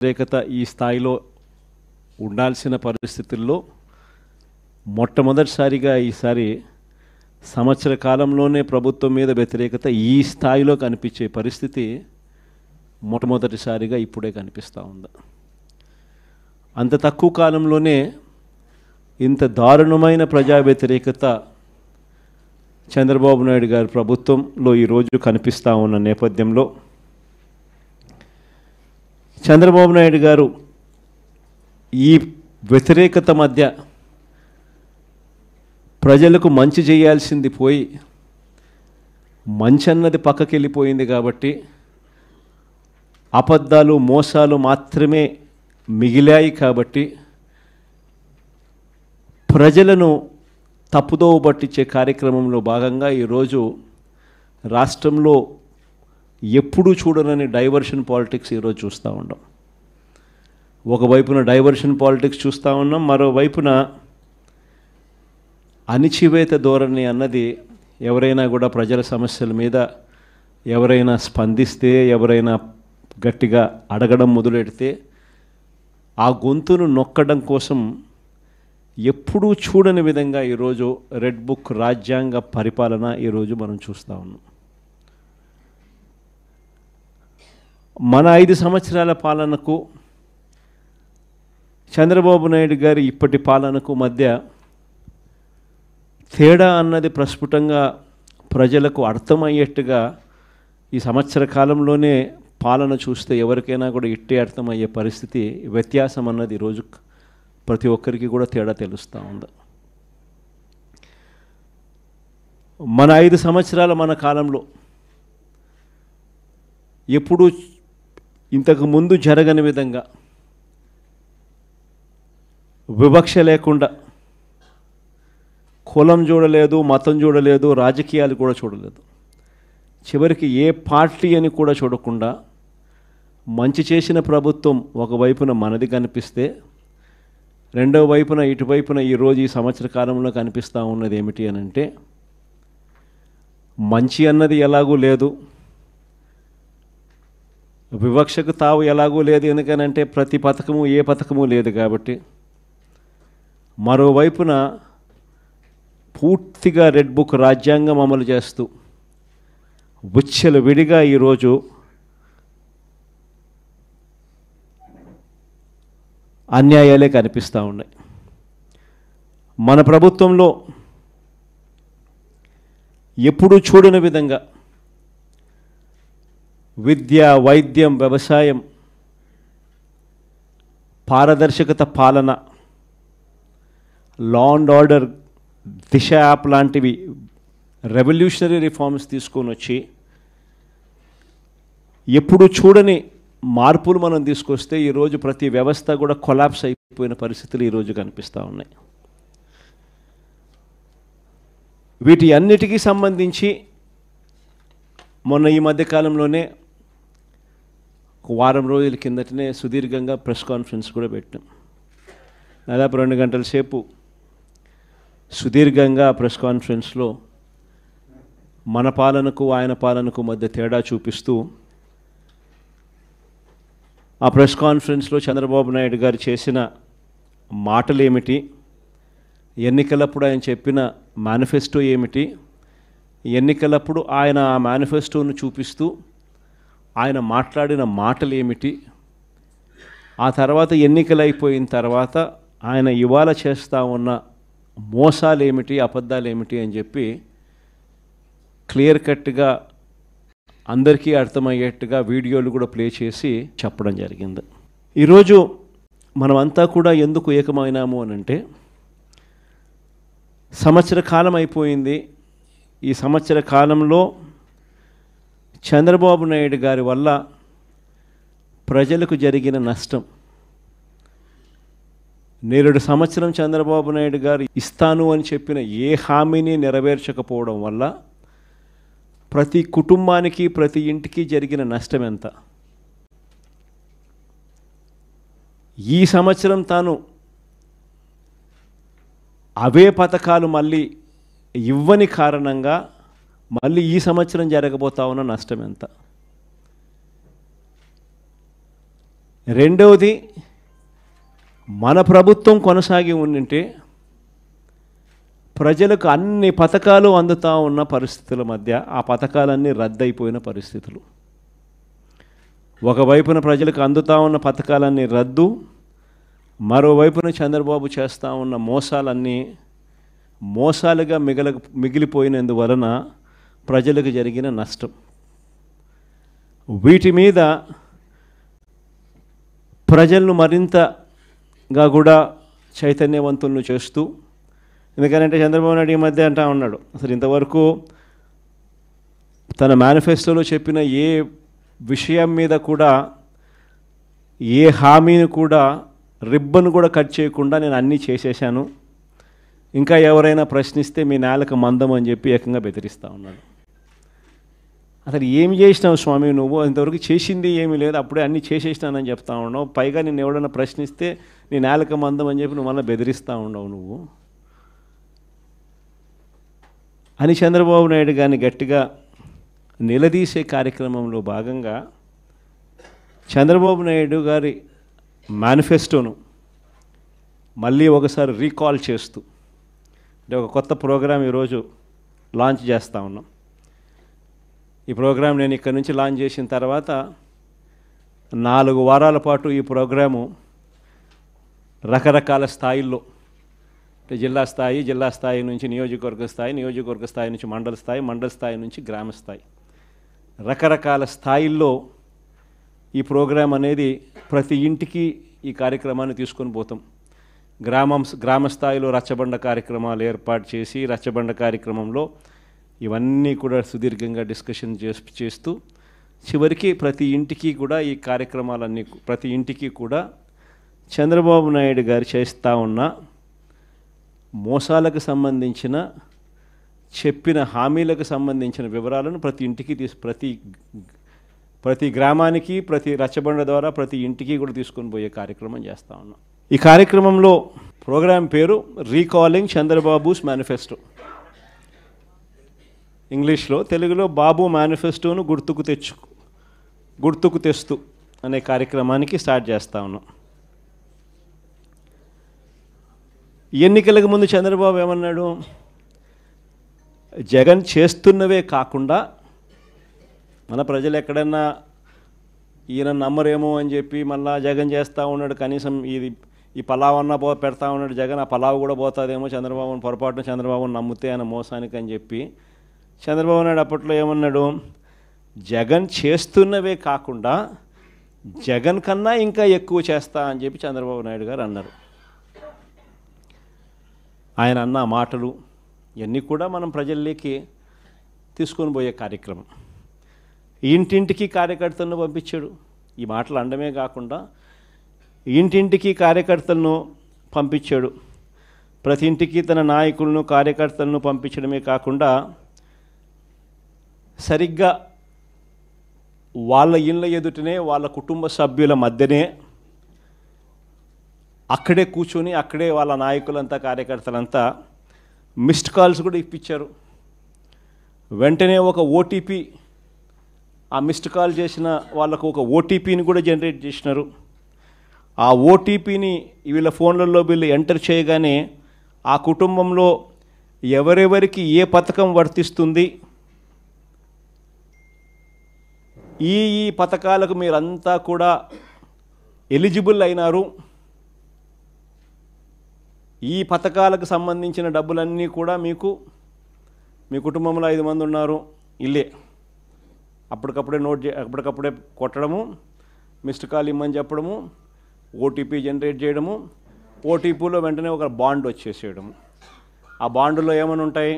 వ్యతిరేకత ఈ స్థాయిలో ఉండాల్సిన పరిస్థితుల్లో మొట్టమొదటిసారిగా ఈసారి సంవత్సర కాలంలోనే ప్రభుత్వం మీద వ్యతిరేకత ఈ స్థాయిలో కనిపించే పరిస్థితి మొట్టమొదటిసారిగా ఇప్పుడే కనిపిస్తూ ఉంది. అంత తక్కువ కాలంలోనే ఇంత దారుణమైన ప్రజా వ్యతిరేకత చంద్రబాబు నాయుడు గారి ప్రభుత్వంలో ఈరోజు కనిపిస్తూ ఉన్న నేపథ్యంలో చంద్రబాబు నాయుడు గారు ఈ వ్యతిరేకత మధ్య ప్రజలకు మంచి చేయాల్సింది పోయి మంచి అన్నది పక్కకి వెళ్ళిపోయింది కాబట్టి అబద్ధాలు మోసాలు మాత్రమే మిగిలాయి కాబట్టి ప్రజలను తప్పుదోవ పట్టించే కార్యక్రమంలో భాగంగా ఈరోజు రాష్ట్రంలో ఎప్పుడూ చూడనని డైవర్షన్ పాలిటిక్స్ ఈరోజు చూస్తూ ఉన్నాం. ఒకవైపున డైవర్షన్ పాలిటిక్స్ చూస్తూ ఉన్నాం, మరోవైపున అణిచివేత ధోరణి అన్నది ఎవరైనా కూడా ప్రజల సమస్యల మీద ఎవరైనా స్పందిస్తే, ఎవరైనా గట్టిగా అడగడం మొదలెడితే ఆ గొంతును నొక్కడం కోసం ఎప్పుడూ చూడని విధంగా ఈరోజు రెడ్ బుక్ రాజ్యాంగ పరిపాలన ఈరోజు మనం చూస్తూ ఉన్నాం. మన 5 సంవత్సరాల పాలనకు చంద్రబాబు నాయుడు గారి ఇప్పటి పాలనకు మధ్య తేడా అన్నది ప్రస్ఫుటంగా ప్రజలకు అర్థమయ్యేట్టుగా ఈ సంవత్సర కాలంలోనే పాలన చూస్తే ఎవరికైనా కూడా ఇట్టే అర్థమయ్యే పరిస్థితి, వ్యత్యాసం అన్నది ఈరోజు ప్రతి ఒక్కరికి కూడా తేడా తెలుస్తూ ఉంది. మన 5 సంవత్సరాల మన కాలంలో ఎప్పుడూ ఇంతకు ముందు జరగని విధంగా వివక్ష లేకుండా కులం చూడలేదు, మతం చూడలేదు, రాజకీయాలు కూడా చూడలేదు, చివరికి ఏ పార్టీ అని కూడా చూడకుండా మంచి చేసిన ప్రభుత్వం ఒకవైపున మనది కనిపిస్తే రెండవ వైపున ఇటువైపున ఈరోజు ఈ సంవత్సర కాలంలో కనిపిస్తూ ఉన్నది ఏమిటి అని అంటే మంచి అన్నది ఎలాగూ లేదు, వివక్షకు తావు ఎలాగూ లేదు. ఎందుకనంటే ప్రతి పథకము ఏ పథకము లేదు కాబట్టి. మరోవైపున పూర్తిగా రెడ్ బుక్ రాజ్యాంగం అమలు చేస్తూ విచ్చల విడిగా ఈరోజు అన్యాయాలే కనిపిస్తూ ఉన్నాయి. మన ప్రభుత్వంలో ఎప్పుడూ చూడని విధంగా విద్య, వైద్యం, వ్యవసాయం, పారదర్శకత పాలన, law and order, Disha app లాంటివి రెవల్యూషనరీ రిఫార్మ్స్ తీసుకొని వచ్చి ఎప్పుడు చూడని మార్పులు మనం తీసుకొస్తే ఈరోజు ప్రతి వ్యవస్థ కూడా కొలాప్స్ అయిపోయిన పరిస్థితులు ఈరోజు కనిపిస్తూ ఉన్నాయి. వీటి అన్నిటికీ సంబంధించి మొన్న ఈ మధ్యకాలంలోనే వారం రోజుల కిందటనే సుదీర్ఘంగా ప్రెస్ కాన్ఫరెన్స్ కూడా పెట్టాం. దాదాపు 2 గంటల సేపు సుదీర్ఘంగా ప్రెస్ కాన్ఫరెన్స్లో మన పాలనకు ఆయన పాలనకు మధ్య తేడా చూపిస్తూ ఆ ప్రెస్ కాన్ఫరెన్స్లో చంద్రబాబు నాయుడు గారు చేసిన మాటలు ఏమిటి, ఎన్నికలప్పుడు ఆయన చెప్పిన మేనిఫెస్టో ఏమిటి, ఎన్నికలప్పుడు ఆయన ఆ మేనిఫెస్టోను చూపిస్తూ ఆయన మాట్లాడిన మాటలు ఏమిటి, ఆ తర్వాత ఎన్నికలు అయిపోయిన తర్వాత ఆయన ఇవాళ చేస్తూ ఉన్న మోసాలు ఏమిటి, అబద్ధాలు ఏమిటి అని చెప్పి క్లియర్ కట్గా అందరికీ అర్థమయ్యేట్టుగా వీడియోలు కూడా ప్లే చేసి చెప్పడం జరిగింది. ఈరోజు మనమంతా కూడా ఎందుకు ఏకమైనాము అని అంటే సంవత్సర కాలం అయిపోయింది. ఈ సంవత్సర కాలంలో చంద్రబాబు నాయుడు గారి వల్ల ప్రజలకు జరిగిన నష్టం, నేరుడు సంవత్సరం చంద్రబాబు నాయుడు గారు ఇస్తాను అని చెప్పిన ఏ హామీని నెరవేర్చకపోవడం వల్ల ప్రతి కుటుంబానికి, ప్రతి ఇంటికి జరిగిన నష్టం ఎంత. ఈ సంవత్సరం తాను అవే పథకాలు మళ్ళీ ఇవ్వని కారణంగా మళ్ళీ ఈ సంవత్సరం జరగబోతా ఉన్న నష్టం ఎంత. రెండవది, మన ప్రభుత్వం కొనసాగి ఉండింటే ప్రజలకు అన్ని పథకాలు అందుతూ ఉన్న పరిస్థితుల మధ్య ఆ పథకాలన్నీ రద్దయిపోయిన పరిస్థితులు. ఒకవైపున ప్రజలకు అందుతూ ఉన్న పథకాలన్నీ రద్దు, మరోవైపున చంద్రబాబు చేస్తూ ఉన్న మోసాలన్నీ మోసాలుగా మిగిలిపోయినందువలన ప్రజలకు జరిగిన నష్టం. వీటి మీద ప్రజలను మరింతగా కూడా చైతన్యవంతులను చేస్తూ, ఎందుకంటే చంద్రబాబు నాయుడు ఈ మధ్య అంటా ఉన్నాడు, అసలు ఇంతవరకు తన మేనిఫెస్టోలో చెప్పిన ఏ విషయం మీద కూడా, ఏ హామీని కూడా, రిబ్బన్ కూడా కట్ చేయకుండా నేను అన్నీ చేసేసాను, ఇంకా ఎవరైనా ప్రశ్నిస్తే మీ నేలకు మందం అని చెప్పి ఏకంగా బెదిరిస్తూ ఉన్నాడు. అసలు ఏమి చేసినావు స్వామి నువ్వు? ఇంతవరకు చేసింది ఏమీ లేదు, అప్పుడే అన్నీ చేసేసినానని చెప్తా ఉన్నావు. పైగా నిన్ను ఎవడన్నా ప్రశ్నిస్తే నీ నేలకు మందం అని చెప్పి నువ్వు మళ్ళీ బెదిరిస్తూ ఉండవు నువ్వు అని చంద్రబాబు నాయుడు గారిని గట్టిగా నిలదీసే కార్యక్రమంలో భాగంగా చంద్రబాబు నాయుడు గారి మేనిఫెస్టోను మళ్ళీ ఒకసారి రీకాల్ చేస్తూ, అంటే ఒక కొత్త ప్రోగ్రాం ఈరోజు లాంచ్ చేస్తూ ఉన్నాం. ఈ ప్రోగ్రాం నేను ఇక్కడి నుంచి లాంచ్ చేసిన తర్వాత 4 వారాల పాటు ఈ ప్రోగ్రాము రకరకాల స్థాయిల్లో, అంటే జిల్లా స్థాయి నుంచి నియోజకవర్గ స్థాయి నుంచి మండల స్థాయి నుంచి గ్రామ స్థాయి, రకరకాల స్థాయిల్లో ఈ ప్రోగ్రాం అనేది ప్రతి ఇంటికి ఈ కార్యక్రమాన్ని తీసుకొని పోతాం. గ్రామ స్థాయిలో రచ్చబండ కార్యక్రమాలు ఏర్పాటు చేసి, రచ్చబండ కార్యక్రమంలో ఇవన్నీ కూడా సుదీర్ఘంగా డిస్కషన్ చేస్తూ చివరికి ప్రతి ఇంటికి కూడా ఈ కార్యక్రమాలన్నీ, ప్రతి ఇంటికి కూడా చంద్రబాబు నాయుడు గారు చేస్తూ ఉన్న మోసాలకు సంబంధించిన, చెప్పిన హామీలకు సంబంధించిన వివరాలను ప్రతి ఇంటికి ప్రతి గ్రామానికి, ప్రతి రచ్చబండ ద్వారా ప్రతి ఇంటికి కూడా తీసుకొని పోయే కార్యక్రమం చేస్తూ ఉన్నాం. ఈ కార్యక్రమంలో ప్రోగ్రాం పేరు రీకాలింగ్ చంద్రబాబుస్ మేనిఫెస్టో. ఇంగ్లీష్లో, తెలుగులో బాబు మేనిఫెస్టోను గుర్తుకు తెస్తూ అనే కార్యక్రమానికి స్టార్ట్ చేస్తూ ఉన్నాం. ఎన్నికలకు ముందు చంద్రబాబు ఏమన్నాడు? జగన్ చేస్తున్నవే కాకుండా మన ప్రజలు ఎక్కడన్నా ఈయన నమ్మరేమో అని చెప్పి మళ్ళా జగన్ చేస్తూ ఉన్నాడు, కనీసం ఈ పలావ్ అన్నా పెడతా ఉన్నాడు జగన్, ఆ పలావ్ కూడా పోతుందేమో చంద్రబాబుని పొరపాటున చంద్రబాబుని నమ్మితే ఆయన మోసానికి అని చెప్పి చంద్రబాబు నాయుడు అప్పట్లో ఏమన్నాడు? జగన్ చేస్తున్నవే కాకుండా జగన్ కన్నా ఇంకా ఎక్కువ చేస్తా అని చెప్పి చంద్రబాబు నాయుడు గారు అన్నారు. ఆయన అన్న మాటలు ఇవన్నీ కూడా మనం ప్రజల్లోకి తీసుకొని పోయే కార్యక్రమం. ఇంటింటికి కార్యకర్తలను పంపించాడు. ఈ మాటలు అనడమే కాకుండా ఇంటింటికి కార్యకర్తలను పంపించాడు. ప్రతి ఇంటికి తన నాయకులను, కార్యకర్తలను పంపించడమే కాకుండా సరిగ్గా వాళ్ళ ఇళ్ళ ఎదుటనే, వాళ్ళ కుటుంబ సభ్యుల మధ్యనే అక్కడే కూర్చొని, అక్కడే వాళ్ళ నాయకులంతా, కార్యకర్తలంతా మిస్డ్ కాల్స్ కూడా ఇప్పించారు. వెంటనే ఒక ఓటీపీ, ఆ మిస్డ్ కాల్ చేసిన వాళ్ళకు ఒక ఓటీపీని కూడా జనరేట్ చేసినారు. ఆ ఓటీపీని వీళ్ళ ఫోన్లలో వీళ్ళు ఎంటర్ చేయగానే ఆ కుటుంబంలో ఎవరెవరికి ఏ పథకం వర్తిస్తుంది, ఈ పథకాలకు మీరంతా కూడా ఎలిజిబుల్ అయినారు, ఈ పథకాలకు సంబంధించిన డబ్బులన్నీ కూడా మీకు, మీ కుటుంబంలో 5 మంది ఉన్నారు, ఇల్లే అప్పటికప్పుడే కొట్టడము, మిస్డ్ కాల్ ఇమ్మని చెప్పడము, ఓటీపీ జనరేట్ చేయడము, ఓటీపీలో వెంటనే ఒక బాండ్ వచ్చేసేయడము. ఆ బాండులో ఏమని ఉంటాయి?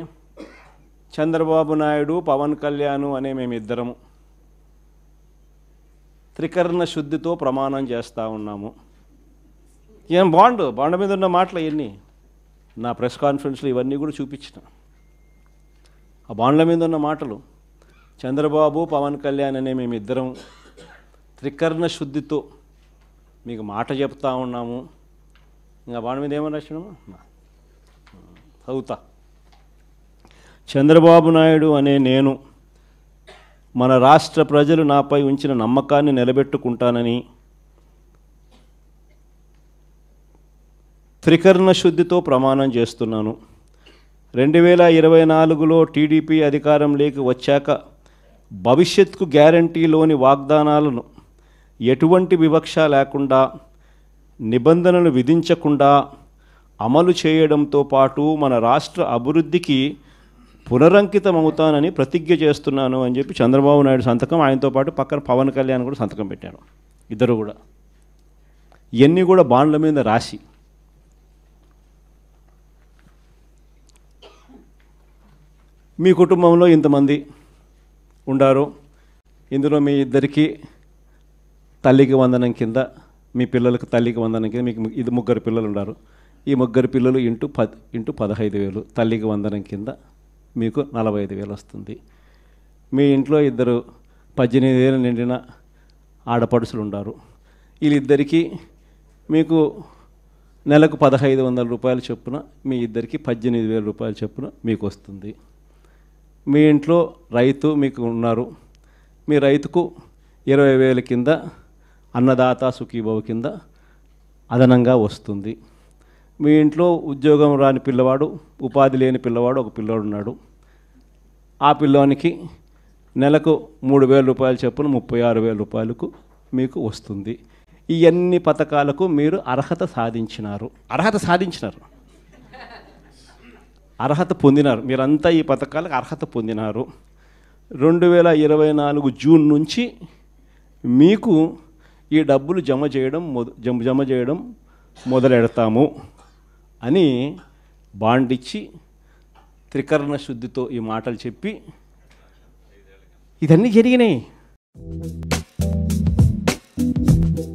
చంద్రబాబు నాయుడు, పవన్ కళ్యాణ్ అనే మేమిద్దరము త్రికరణ శుద్ధితో ప్రమాణం చేస్తూ ఉన్నాము. ఏం బాండ్ మీద ఉన్న మాటలు ఇవన్నీ నా ప్రెస్ కాన్ఫరెన్స్లో ఇవన్నీ కూడా చూపించిన. ఆ బాండ్ల మీద ఉన్న మాటలు, చంద్రబాబు, పవన్ కళ్యాణ్ అనే మేమిద్దరం త్రికరణ శుద్ధితో మీకు మాట చెప్తా ఉన్నాము. ఇంకా బాండ్ మీద ఏమని రాసినాము? చదువుతా. చంద్రబాబు నాయుడు అనే నేను మన రాష్ట్ర ప్రజలు నాపై ఉంచిన నమ్మకాన్ని నిలబెట్టుకుంటానని త్రికరణ శుద్ధితో ప్రమాణం చేస్తున్నాను. 2024లో టీడీపీ అధికారంలోకి వచ్చాక భవిష్యత్తుకు గ్యారంటీలోని వాగ్దానాలను ఎటువంటి వివక్ష లేకుండా, నిబంధనలు విధించకుండా అమలు చేయడంతో పాటు మన రాష్ట్ర అభివృద్ధికి పునరంకితమవుతానని ప్రతిజ్ఞ చేస్తున్నాను అని చెప్పి చంద్రబాబు నాయుడు సంతకం, ఆయనతో పాటు పక్కన పవన్ కళ్యాణ్ కూడా సంతకం పెట్టారు. ఇద్దరు కూడా ఇవన్నీ కూడా బాండ్ల మీద రాసి మీ కుటుంబంలో ఇంతమంది ఉండారు, ఇందులో మీ ఇద్దరికి తల్లికి వందనం కింద, మీ పిల్లలకు తల్లికి వందనం కింద మీకు ఇది 3 పిల్లలు ఉన్నారు. ఈ 3 పిల్లలు ఇంటూ 15,000 తల్లికి వందనం కింద మీకు 45,000 వస్తుంది. మీ ఇంట్లో 18 ఏళ్ళు నిండిన ఆడపడుచులు ఉన్నారు. వీళ్ళిద్దరికీ మీకు నెలకు 1,500 రూపాయలు చొప్పున, మీ ఇద్దరికి 18,000 రూపాయలు చొప్పున మీకు వస్తుంది. మీ ఇంట్లో రైతు మీకు ఉన్నారు, మీ రైతుకు 20,000 కింద అన్నదాత సుఖీభవ కింద అదనంగా వస్తుంది. మీ ఇంట్లో ఉద్యోగం రాని పిల్లవాడు, ఉపాధి లేని పిల్లవాడు ఒక పిల్లవాడు ఉన్నాడు. ఆ పిల్లవానికి నెలకు 3,000 రూపాయలు చొప్పున 36,000 రూపాయలకు మీకు వస్తుంది. ఈ అన్ని పథకాలకు మీరు అర్హత సాధించినారు, అర్హత పొందినారు. మీరంతా ఈ పథకాలకు అర్హత పొందినారు. 2024 జూన్ నుంచి మీకు ఈ డబ్బులు జమ చేయడం మొదలెడతాము అని బాండ్ ఇచ్చి త్రికరణ శుద్ధితో ఈ మాటలు చెప్పి ఇదన్నీ జరిగినాయి.